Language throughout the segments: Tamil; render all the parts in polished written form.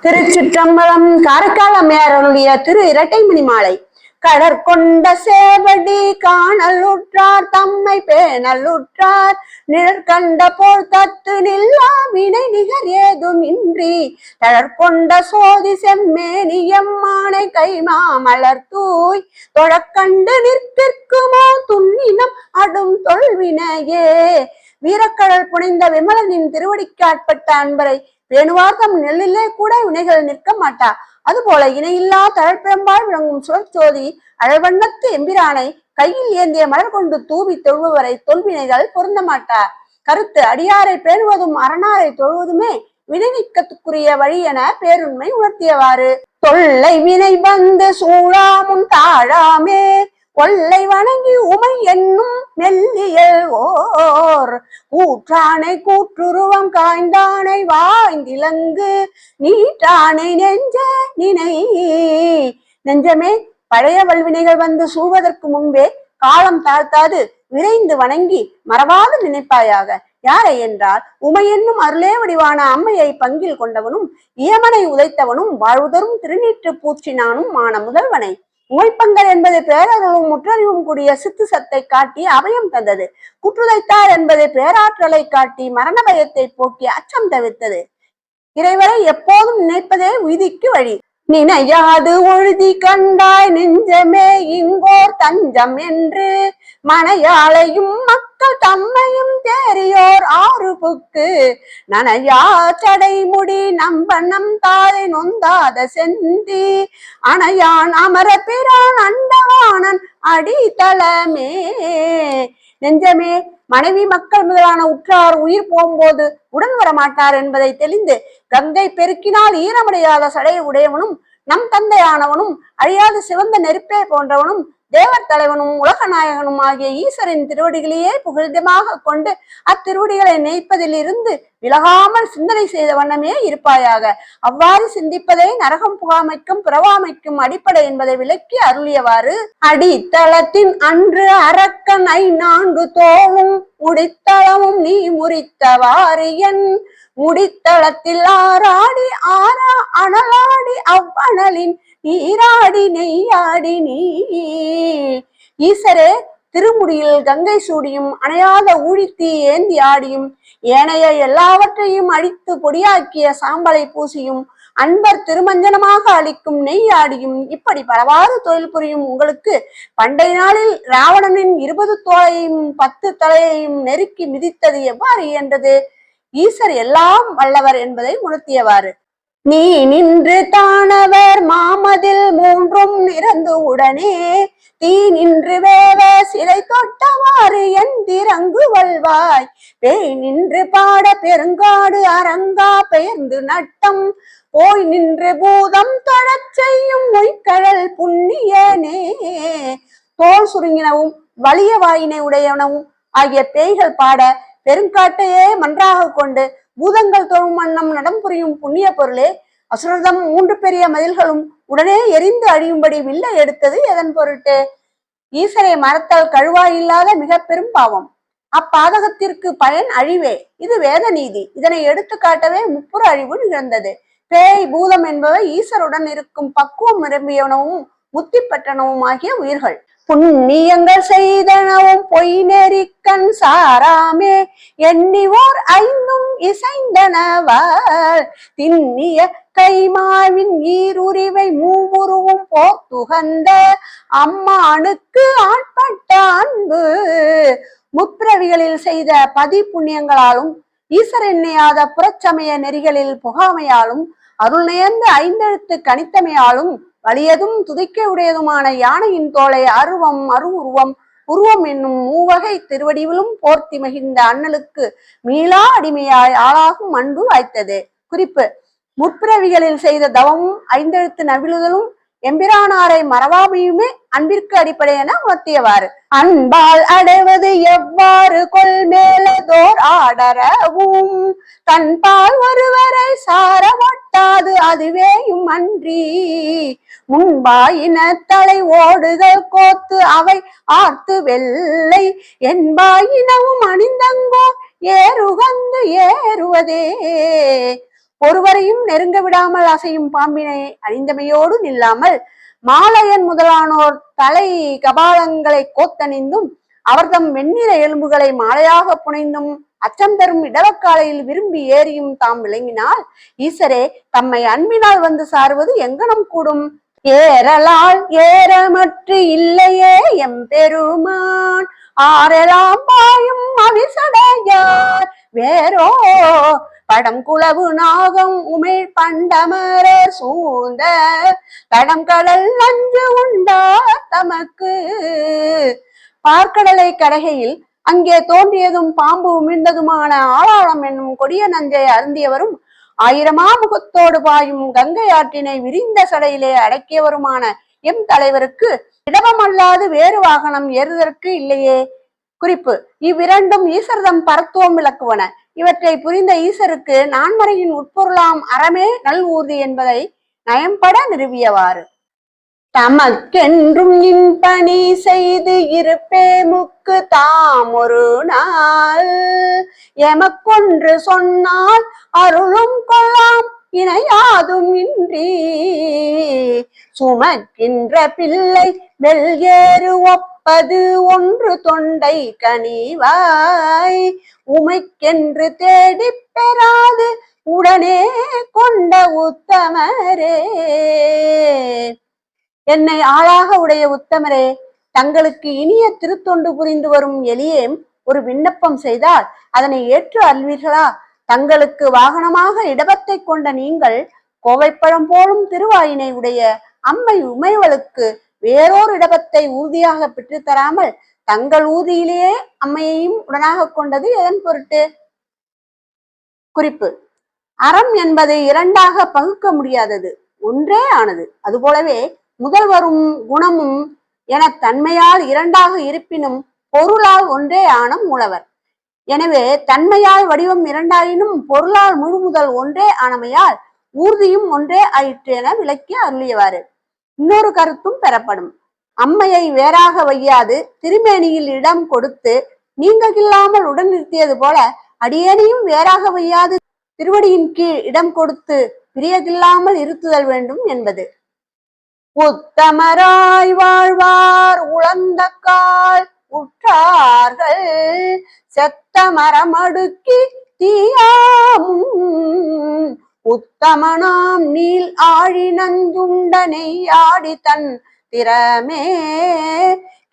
திருச்சிற்றம்பலம். காரைக்கால் அம்மையார் அருளிய திரு இரட்டைமணி மாலை. கடற்கொண்ட சேவடி காணலுற்றார் தம்மை பேணலுற்றார் நிழற்கண்ட போல் தத்து நில்லா வினை நிகர் ஏதும் இன்றி தழற்கொண்ட சோதி செம்மேனி எம்மானை கைமா மலர் தூய் தொழக்கண்டு நிற்கிற்குமோ துன்னினம் அடும் தொல்வினையே. வீரக்கடல் புனைந்த விமலனின் திருவடிக்கு ஆட்பட்ட அன்பரை பேணுவார்த்தம் நெல்லிலே கூட வினைகள் நிற்க மாட்டா. அதுபோல இணையில்லா தழற்பெரும்பால் விளங்கும் சுழற்சோதி அழவண்ணத்து எம்பிரானை கையில் ஏந்திய மலர் கொண்டு தூவி தொழுவரை தொல்வினைகள் பொருந்த மாட்டா. கருத்து: அடியாரை பேணுவதும் அரணாரை தொழுவதுமே வினை நீக்கத்துக்குரிய வழி என பேருண்மை உணர்த்தியவாறு. தொல்லை வினை வந்து சூழாமுன் தாழாமே கொல்லை வணங்கி உமை என்னும் மெல்லியல் ஓர் கூற்றானை கூற்றுருவம் காய்ந்தானை வாய்ந்திலங்கு நீட்டானை நெஞ்ச நினை. நெஞ்சமே, பழைய வல்வினைகள் வந்து சூழ்வதற்கு முன்பே காலம் தாழ்த்தாது விரைந்து வணங்கி மறவாது நினைப்பாயாக. யாரை என்றால் உமை என்னும் அருளே வடிவான அம்மையை பங்கில் கொண்டவனும் இயமனை உதைத்தவனும் வாழ்வுதரும் திருநீற்று பூச்சினானும் மான முதல்வனை. உமைப்பங்கர் என்பது பேரருளும் முற்றறிவும் கூடிய சித்து சத்தை காட்டி அபயம் தந்தது. குற்றுதைத்தார் என்பது பேராற்றலை காட்டி மரண பயத்தை போக்கி அச்சம் தவிர்த்தது. இறைவரை எப்போதும் நினைப்பதே உய்திக்கு வழி. நினையாது ஒழுதி கண்டாய் நெஞ்சமே இங்கோர் தஞ்சம் என்று மனையாளையும் மக்கள் தம்மையும் தேறியோர் ஆறு புக்கு நனையா சடைமுடி நம்பனம் தாதை நொந்தாத செந்தி அணையான் அமர பிரான் அண்டவானன் அடித்தளமே. நெஞ்சமே, மனைவி மக்கள் முதலான உற்றார் உயிர் போகும்போது உடன் வரமாட்டார் என்பதை தெளிந்து கங்கை பெருக்கினால் ஈரமடையாத சடையை உடையவனும் நம் தந்தையானவனும் அழியாத சிவந்த நெருப்பே போன்றவனும் தேவர் தலைவனும் உலக நாயகனும் ஆகிய ஈஸ்வரின் திருவடிகளையே புகழ்தமாக கொண்டு அத்திருவடிகளை நினைப்பதில் இருந்து விலகாமல் சிந்தனை செய்த வண்ணமே இருப்பாயாக. அவ்வாறு சிந்திப்பதே நரகம் புகாமைக்கும் பிறவாமைக்கும் அடிப்படை என்பதை விளக்கி அருளியவாறு. அடித்தளத்தின் அன்று அரக்கன் 4 தோளும் முடித்தளமும் நீ முறித்தவாறு என் முடித்தளத்தில் ஆறாடி ஆறா அனலாடி அவ்வனலின் நீராடி நெய்யாடி நீ. ஈசரே, திருமுடியில் கங்கை சூடியும் அணையாத ஊழித்தீ ஏந்தி ஆடியும் ஏனைய எல்லாவற்றையும் அழித்து பொடியாக்கிய சாம்பலை பூசியும் அன்பர் திருமஞ்சனமாக அளிக்கும் நெய் ஆடியும் இப்படி பலவாறு தொழில் புரியும் உங்களுக்கு பண்டை நாளில் ராவணனின் 20 தோளையும் 10 தலையையும் நெருக்கி மிதித்தது எவ்வாறு இயன்றது? ஈசர் எல்லாம் வல்லவர் என்பதை உணர்த்தியவாறு. நீ நின்று தானவர் மாமதில் 3ம் நிறந்து உடனே தீ நின்று வேவ சிலை தொட்டவாறு என் திறங்கு வல்வாய் பேய் நின்று பாட பெருங்காடு அரங்கா பெயர்ந்து நட்டம் போய் நின்று பூதம் தொழச் செய்யும் மொய்கழல் புண்ணியனே. தோல் சுருங்கினவும் வலிய வாயினை உடையவனவும் ஆகிய பேய்கள் பாட பெருங்காட்டையே மன்றாக கொண்டு பூதங்கள் தொழும் வண்ணம் நடம் புரியும் புண்ணிய பொருளே, அசுரதம் 3 பெரிய மதில்களும் உடனே எரிந்து அழியும்படி வில்லை எடுத்தது எதன் பொருட்டு? ஈசரை மறத்தல் கழுவாயில்லாத மிக பெரும் பாவம். அப்பாதகத்திற்கு பயன் அழிவே. இது வேத நீதி. இதனை எடுத்து காட்டவே முப்புற அழிவு நிகழ்ந்தது. பேய் பூதம் என்பவை ஈசருடன் இருக்கும் பக்குவம் நிரம்பியவனவும் முத்தி பெற்றனவும் ஆகிய உயிர்கள். புண்ணியங்கள் செய்தனவும் பொய் நெறிக்கண் சாராமே எண்ணிவோர் 5ம் இசைந்தனவர் திண்ணிய கைமாவின் ஈருரிவை மூவுருவும் போத்துகந்த அம்மானுக்கு ஆட்பட்ட அன்பு. முற்பிறவிகளில் செய்த பதி புண்ணியங்களாலும் ஈசர் எண்ணியாத புறச்சமய நெறிகளில் புகாமையாலும் அருள் நேர்ந்த 5 எழுத்து கணித்தமையாலும் வலியதும் துதிக்க உடையதுமான யானையின் தோலை அருவம் அருவுருவம் உருவம் என்னும் 3 வகை திருவடிவிலும் போர்த்தி மகிழ்ந்த அண்ணலுக்கு மீளா அடிமையாய் ஆளாகும் அன்பு வாய்த்தது. குறிப்பு: முற்பிறவிகளில் செய்த தவமும் 5 எழுத்து நவிழுதலும் எம்பிரானாரை மறவாமையுமே அன்பிற்கு அடிப்படை என உணர்த்தியவாறு. அன்பால் அடைவது எவ்வாறு கொள் மேலதோர் ஆடரவும் தன்பால் ஒருவரை சார ஒட்டாது அதுவேயும் அன்றி முன்பாயின தலை ஓடுகள் கோத்து அவை ஆர்த்து வெள்ளை என்பாயினவும் அணிந்தங்கோ ஏறுகந்து ஏறுவதே. ஒருவரையும் நெருங்க விடாமல் அசையும் பாம்பினை அணிந்தமையோடு நில்லாமல் மாலையன் முதலானோர் தலை கபாலங்களை கோத்தணிந்தும் அவர்தம் வெண்ணிற எலும்புகளை மாலையாக புனைந்தும் அச்சம் தரும் இடவக்காலையில் விரும்பி ஏறியும் தாம் விளங்கினால் ஈசரே தம்மை அன்பினால் வந்து சார்வது எங்கனம் கூடும்? ஏறலால் ஏறமற்று இல்லையே எம்பெருமான் ஆரெலாம் பாயும் அவிசடையார் வேறோ படம் குளவு நாகம் உமிழ் பண்டமர சூழ்ந்த தடம் கடல் நஞ்சு உண்டா தமக்கு. பார்க்கடலை கடகையில் அங்கே தோன்றியதும் பாம்பு உமிழ்ந்ததுமான ஆளாளம் என்னும் கொடிய நஞ்சை அருந்தியவரும் ஆயிரமா முகத்தோடு பாயும் கங்கை ஆற்றினை விரிந்த சடையிலே அடக்கியவருமான எம் தலைவருக்கு இடமல்லாது வேறு வாகனம் ஏறுவதற்கு இல்லையே. குறிப்பு: இவ்விரண்டும் ஈசர்தம் பரத்துவம் விளக்குவன. இவற்றை புரிந்த ஈசருக்கு நான்மறையின் உட்பொருளாம் அறமே நல் ஊர்தி என்பதை நயம்பட நிறுவியவாறு. தமக்கென்றும் இன்பணி செய்து இருப்பே முக்கு தாம் ஒரு நாள் எமக்கொன்று சொன்னால் அருளும் கொல்லாம் இணையாதும் இன்றி சுமக்கின்ற பிள்ளை வெல்ஏறு ஒப்பது ஒன்று தொண்டை கனிவாய் உமைக்கென்று தேடி பெறாது உடனே கொண்ட உத்தமரே. என்னை ஆளாக உடைய உத்தமரே, தங்களுக்கு இனிய திருத்தொண்டு புரிந்து வரும் எளியேம் ஒரு விண்ணப்பம் செய்தால் அதனை ஏற்று அல்வீர்களா? தங்களுக்கு வாகனமாக இடபத்தை கொண்ட நீங்கள் கோவைப்பழம் போலும் திருவாயினை உடைய அம்மை உமைவளுக்கு வேறோர் இடபத்தை ஊர்தியாக பெற்று தராமல் தங்கள் ஊதியிலேயே அம்மையையும் உடனாக கொண்டது எதன் பொருட்டு? குறிப்பு: அறம் என்பது இரண்டாக பகுக்க முடியாதது, ஒன்றே ஆனது. அதுபோலவே முதல்வரும் குணமும் என தன்மையால் இரண்டாக இருப்பினும் பொருளால் ஒன்றே ஆன மூலவர். எனவே தன்மையால் வடிவம் இரண்டாயினும் பொருளால் முழு முதல் ஒன்றே ஆனமையால் ஊர்தியும் ஒன்றே ஆயிற்று என விளக்கி அருளியவாறு. இன்னொரு கருத்தும் பெறப்படும். அம்மையை வேறாக வையாது திருமேனியில் இடம் கொடுத்து நீங்கில்லாமல் உடன் நிறுத்தியது போல அடியேனையும் வேறாக வையாது திருவடியின் கீழ் இடம் கொடுத்து பிரியகில்லாமல் இருத்துதல் வேண்டும் என்பது. உத்தமராய் வாழ்வார் உளந்த கால் உற்றார்கள் செத்த மரமடுக்கி தீயாமும் உத்தமனாம் நீல் ஆழி நஞ்சுண்ட நெய்யாடி தன் திறமே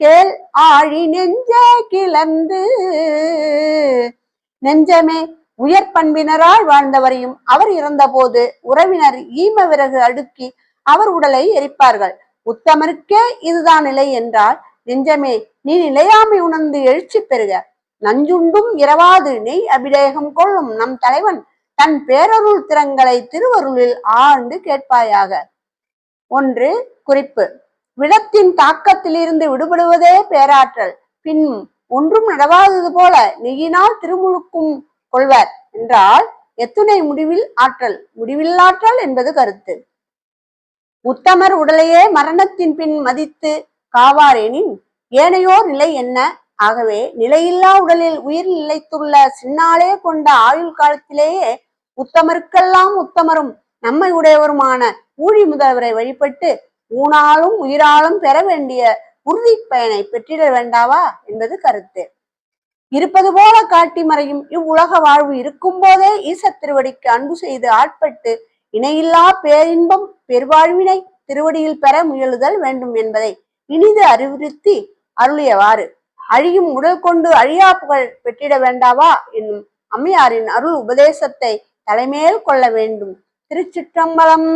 கேள் ஆழி நெஞ்சே கிளந்து. நெஞ்சமே, உயர் பண்பினரால் வாழ்ந்தவரையும் அவர் இறந்தபோது உறவினர் ஈம விறகு அடுக்கி அவர் உடலை எரிப்பார்கள். உத்தமருக்கே இதுதான் நிலை என்றால் நெஞ்சமே, நீ நிலையாமை உணர்ந்து எழுச்சி பெறுக. நஞ்சுண்டும் இரவாது நெய் அபிடேகம் கொள்ளும் நம் தலைவன் தன் பேரருள் திறங்களை திருவருளில் ஆழ்ந்து கேட்பாயாக. 1. குறிப்பு: விடத்தின் தாக்கத்திலிருந்து விடுபடுவதே பேராற்றல். பின் ஒன்றும் நடவாதது போல நெய்யினால் திருமுழுக்கும் கொள்வர் என்றால் எத்துணை முடிவில் ஆற்றல், முடிவில்லாற்றல் என்பது கருத்து. உத்தமர் உடலையே மரணத்தின் பின் மதித்து காவாரேனின் ஏனையோர் நிலை என்ன? ஆகவே நிலையில்லா உடலில் உயிர் நிலைத்துள்ள சின்னாலே கொண்ட ஆயுள் காலத்திலேயே உத்தமருக்கெல்லாம் உத்தமரும் நம்மை உடையவருமான ஊழி முதல்வரை வழிபட்டு ஊனாலும் உயிராலும் பெற வேண்டிய உறுதி பயனை பெற்றிட வேண்டாவா என்பது கருத்து. இருப்பது போல காட்டி மறையும் இவ்வுலக வாழ்வு இருக்கும் போதே ஈசத் திருவடிக்கு அன்பு செய்து ஆட்பட்டு இணையில்லா பேரின்பம் பெருவாழ்வினை திருவடியில் பெற முயலுதல் வேண்டும் என்பதை இனிது அறிவுறுத்தி அருளியவாறு. அழியும் உடல் கொண்டு அழியா புகழ் பெற்றிட வேண்டாவா என்னும் அம்மையாரின் அருள் உபதேசத்தை தலைமேல் கொள்ள வேண்டும். திருச்சிற்றம்பலம்.